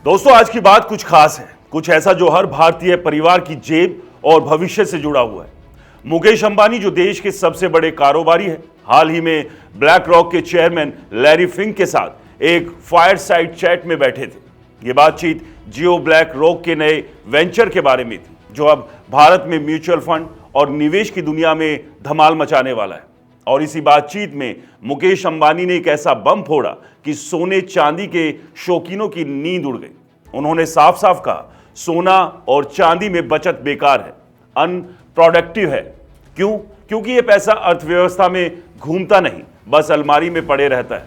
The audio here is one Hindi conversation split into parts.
दोस्तों आज की बात कुछ खास है, कुछ ऐसा जो हर भारतीय परिवार की जेब और भविष्य से जुड़ा हुआ है। मुकेश अंबानी जो देश के सबसे बड़े कारोबारी हैं, हाल ही में ब्लैक रॉक के चेयरमैन लैरी फिंक के साथ एक फायरसाइड चैट में बैठे थे। ये बातचीत जियो ब्लैक रॉक के नए वेंचर के बारे में थी, जो अब भारत में म्यूचुअल फंड और निवेश की दुनिया में धमाल मचाने वाला है। और इसी बातचीत में मुकेश अंबानी ने एक ऐसा बम फोड़ा कि सोने चांदी के शौकीनों की नींद उड़ गई। उन्होंने साफ साफ कहा, सोना और चांदी में बचत बेकार है, अनप्रोडक्टिव है। क्यों? क्योंकि यह पैसा अर्थव्यवस्था में घूमता नहीं, बस अलमारी में पड़े रहता है।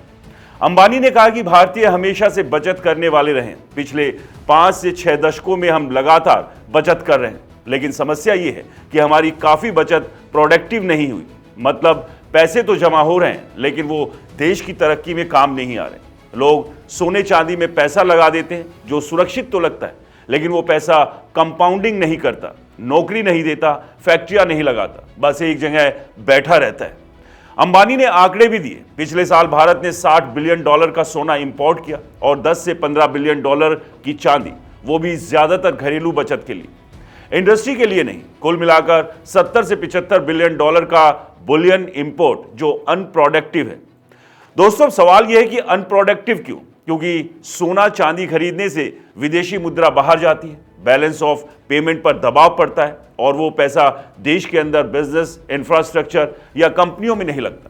अंबानी ने कहा कि भारतीय हमेशा से बचत करने वाले रहे। पिछले 5 से 6 दशकों में हम लगातार बचत कर रहे हैं, लेकिन समस्या यह है कि हमारी काफी बचत प्रोडक्टिव नहीं हुई। मतलब पैसे तो जमा हो रहे हैं, लेकिन वो देश की तरक्की में काम नहीं आ रहे। लोग सोने चांदी में पैसा लगा देते हैं, जो सुरक्षित तो लगता है, लेकिन वो पैसा कंपाउंडिंग नहीं करता, नौकरी नहीं देता, फैक्ट्रियां नहीं लगाता, बस एक जगह बैठा रहता है। अंबानी ने आंकड़े भी दिए। पिछले साल भारत ने $60 बिलियन का सोना इंपोर्ट किया और 10 से 15 बिलियन डॉलर की चांदी, वो भी ज्यादातर घरेलू बचत के लिए, इंडस्ट्री के लिए नहीं। कुल मिलाकर 70 से 75 बिलियन डॉलर का बुलियन इंपोर्ट, जो अनप्रोडक्टिव है। दोस्तों सवाल यह है कि अनप्रोडक्टिव क्यों? क्योंकि सोना चांदी खरीदने से विदेशी मुद्रा बाहर जाती है, बैलेंस ऑफ पेमेंट पर दबाव पड़ता है और वो पैसा देश के अंदर बिजनेस, इंफ्रास्ट्रक्चर या कंपनियों में नहीं लगता।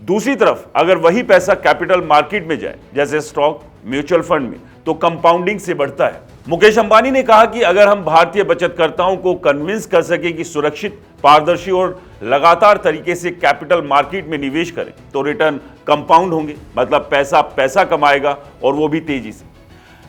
दूसरी तरफ अगर वही पैसा कैपिटल मार्केट में जाए, जैसे स्टॉक, म्यूचुअल फंड में, तो कंपाउंडिंग से बढ़ता है। मुकेश अंबानी ने कहा कि अगर हम भारतीय बचतकर्ताओं को कन्विंस कर सके कि सुरक्षित, पारदर्शी और लगातार तरीके से कैपिटल मार्केट में निवेश करें, तो रिटर्न कंपाउंड होंगे। मतलब पैसा पैसा कमाएगा और वो भी तेजी से।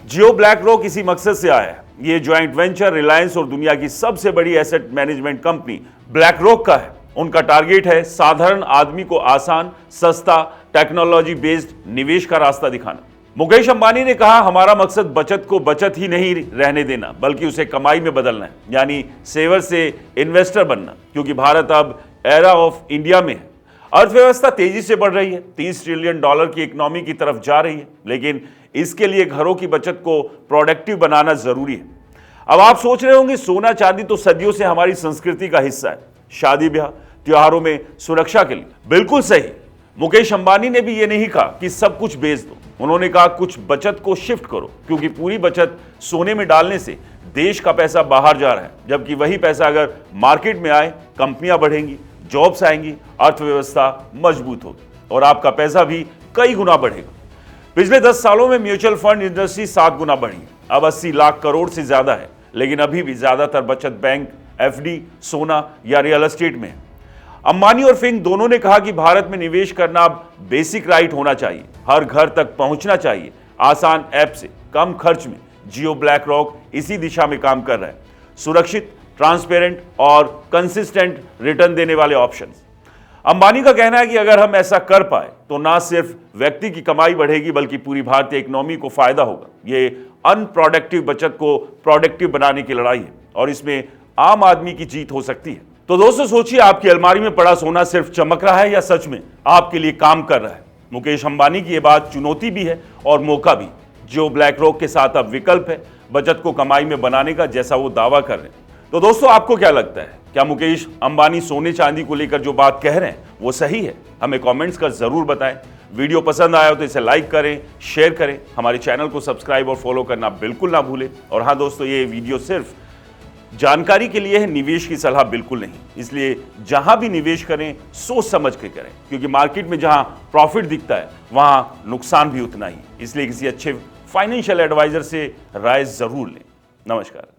जियो ब्लैक रॉक इसी मकसद से आया है। ये ज्वाइंट वेंचर रिलायंस और दुनिया की सबसे बड़ी asset management company black rock का है। उनका टारगेट है साधारण आदमी को आसान, सस्ता, टेक्नोलॉजी बेस्ड निवेश का रास्ता दिखाना। मुकेश अंबानी ने कहा, हमारा मकसद बचत को बचत ही नहीं रहने देना, बल्कि उसे कमाई में बदलना है, यानी सेवर से इन्वेस्टर बनना। क्योंकि भारत अब एरा ऑफ इंडिया में है। अर्थव्यवस्था तेजी से बढ़ रही है, $30 ट्रिलियन की इकोनॉमी की तरफ जा रही है, लेकिन इसके लिए घरों की बचत को प्रोडक्टिव बनाना जरूरी है। अब आप सोच रहे होंगे, सोना चांदी तो सदियों से हमारी संस्कृति का हिस्सा है, शादी ब्याह, त्योहारों में सुरक्षा के लिए। बिल्कुल सही। मुकेश अंबानी ने भी ये नहीं कहा कि सब कुछ बेच दो। उन्होंने कहा कुछ बचत को शिफ्ट करो, क्योंकि पूरी बचत सोने में डालने से देश का पैसा बाहर जा रहा है, जबकि वही पैसा अगर मार्केट में आए, कंपनियां बढ़ेंगी, जॉब्स आएंगी, अर्थव्यवस्था मजबूत होगी और आपका पैसा भी कई गुना बढ़ेगा। पिछले 10 सालों में म्यूचुअल फंड इंडस्ट्री 7 गुना बढ़ी है, अब 80 लाख करोड़ से ज्यादा है, लेकिन अभी भी ज्यादातर बचत बैंक, एफडी, सोना या रियल एस्टेट में है। अंबानी और फिंक दोनों ने कहा कि भारत में निवेश करना अब बेसिक राइट होना चाहिए, हर घर तक पहुंचना चाहिए, आसान ऐप से, कम खर्च में। जियो ब्लैक रॉक इसी दिशा में काम कर रहा है, सुरक्षित, ट्रांसपेरेंट और कंसिस्टेंट रिटर्न देने वाले ऑप्शंस। अंबानी का कहना है कि अगर हम ऐसा कर पाए तो ना सिर्फ व्यक्ति की कमाई बढ़ेगी, बल्कि पूरी भारतीय इकोनॉमी को फायदा होगा। ये अनप्रोडक्टिव बचत को प्रोडक्टिव बनाने की लड़ाई है और इसमें आम आदमी की जीत हो सकती है। तो दोस्तों सोचिए, आपकी अलमारी में पड़ा सोना सिर्फ चमक रहा है या सच में आपके लिए काम कर रहा है? मुकेश अंबानी की यह बात चुनौती भी है और मौका भी। जियो ब्लैक रॉक के साथ अब विकल्प है बचत को कमाई में बनाने का, जैसा वो दावा कर रहे हैं। तो दोस्तों आपको क्या लगता है, क्या मुकेश अंबानी सोने चांदी को लेकर जो बात कह रहे हैं वो सही है? हमें कमेंट्स कर जरूर बताएं। वीडियो पसंद आया हो तो इसे लाइक करें, शेयर करें, हमारे चैनल को सब्सक्राइब और फॉलो करना बिल्कुल ना भूलें। और हाँ दोस्तों, ये वीडियो सिर्फ जानकारी के लिए है, निवेश की सलाह बिल्कुल नहीं। इसलिए जहां भी निवेश करें सोच समझ के करें, क्योंकि मार्केट में जहां प्रॉफिट दिखता है वहां नुकसान भी उतना ही। इसलिए किसी अच्छे फाइनेंशियल एडवाइजर से राय जरूर लें। नमस्कार।